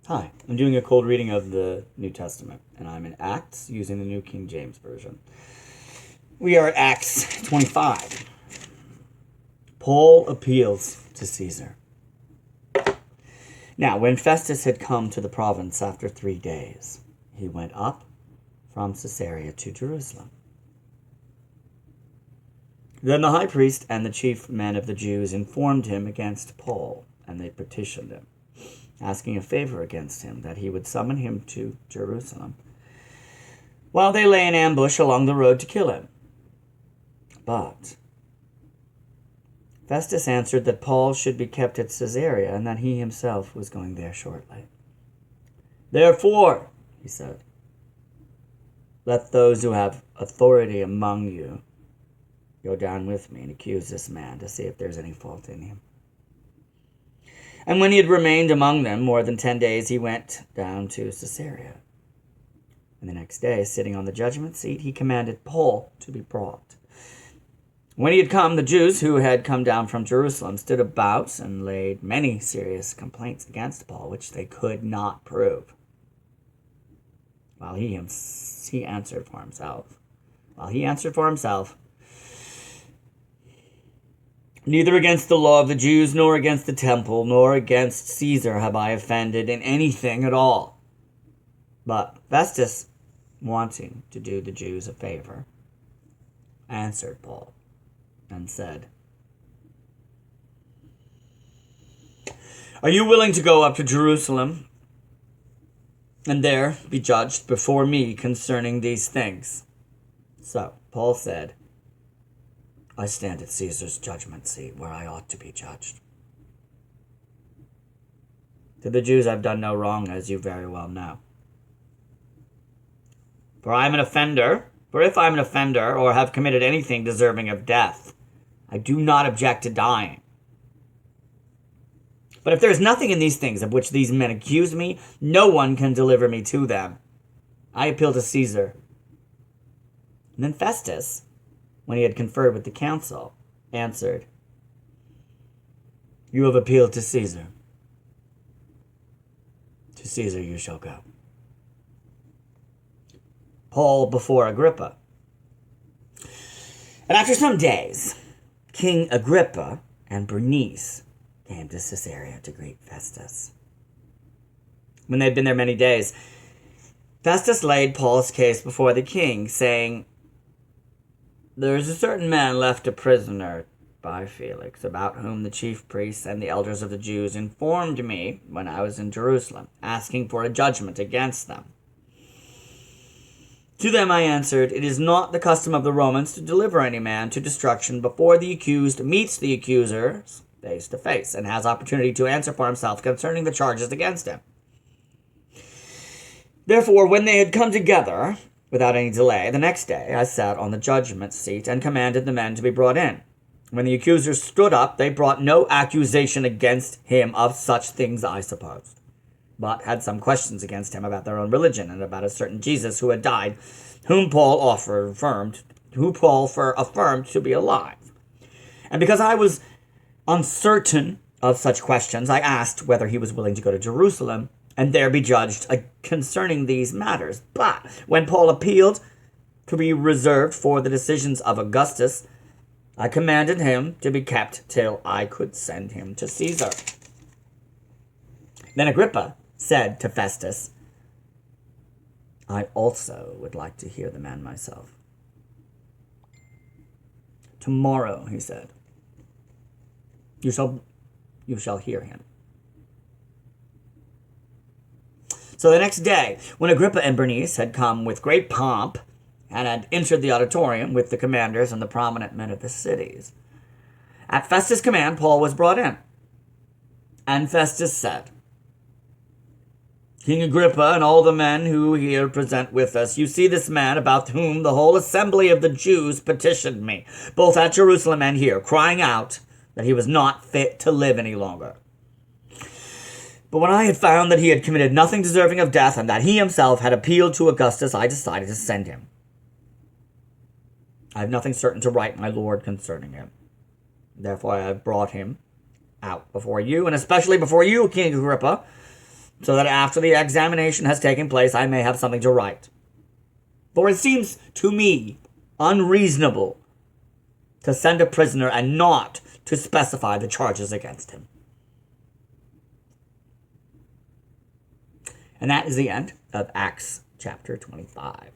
Hi, I'm doing a cold reading of the New Testament, and I'm in Acts using the New King James Version. We are at Acts 25. Paul appeals to Caesar. Now, when Festus had come to the province after 3 days, he went up from Caesarea to Jerusalem. Then the high priest and the chief men of the Jews informed him against Paul, and they petitioned him, asking a favor against him, that he would summon him to Jerusalem, while they lay in ambush along the road to kill him. But Festus answered that Paul should be kept at Caesarea, and that he himself was going there shortly. Therefore, he said, let those who have authority among you go down with me and accuse this man to see if there's any fault in him. And when he had remained among them more than 10 days, he went down to Caesarea. And the next day, sitting on the judgment seat, he commanded Paul to be brought. When he had come, the Jews who had come down from Jerusalem stood about and laid many serious complaints against Paul, which they could not prove. While he answered for himself, neither against the law of the Jews, nor against the temple, nor against Caesar have I offended in anything at all. But Festus, wanting to do the Jews a favor, answered Paul and said, are you willing to go up to Jerusalem and there be judged before me concerning these things? So Paul said, I stand at Caesar's judgment seat, where I ought to be judged. To the Jews I've done no wrong, as you very well know. For if I'm an offender, or have committed anything deserving of death, I do not object to dying. But if there is nothing in these things of which these men accuse me, no one can deliver me to them. I appeal to Caesar. And then Festus, when he had conferred with the council, answered, you have appealed to Caesar. To Caesar you shall go. Paul before Agrippa. And after some days, King Agrippa and Bernice came to Caesarea to greet Festus. When they had been there many days, Festus laid Paul's case before the king, saying, there is a certain man left a prisoner by Felix, about whom the chief priests and the elders of the Jews informed me when I was in Jerusalem, asking for a judgment against them. To them I answered, it is not the custom of the Romans to deliver any man to destruction before the accused meets the accusers face to face, and has opportunity to answer for himself concerning the charges against him. Therefore, when they had come together, without any delay, the next day I sat on the judgment seat and commanded the men to be brought in. When the accusers stood up, they brought no accusation against him of such things, I supposed, but had some questions against him about their own religion and about a certain Jesus who had died, whom Paul affirmed to be alive. And because I was uncertain of such questions, I asked whether he was willing to go to Jerusalem and there be judged concerning these matters. But when Paul appealed to be reserved for the decisions of Augustus, I commanded him to be kept till I could send him to Caesar. Then Agrippa said to Festus, I also would like to hear the man myself. Tomorrow, he said, you shall hear him. So the next day, when Agrippa and Bernice had come with great pomp and had entered the auditorium with the commanders and the prominent men of the cities, at Festus' command, Paul was brought in. And Festus said, King Agrippa and all the men who here present with us, you see this man about whom the whole assembly of the Jews petitioned me, both at Jerusalem and here, crying out that he was not fit to live any longer. But when I had found that he had committed nothing deserving of death, and that he himself had appealed to Augustus, I decided to send him. I have nothing certain to write my lord concerning him. Therefore I have brought him out before you, and especially before you, King Agrippa, so that after the examination has taken place, I may have something to write. For it seems to me unreasonable to send a prisoner and not to specify the charges against him. And that is the end of Acts chapter 25.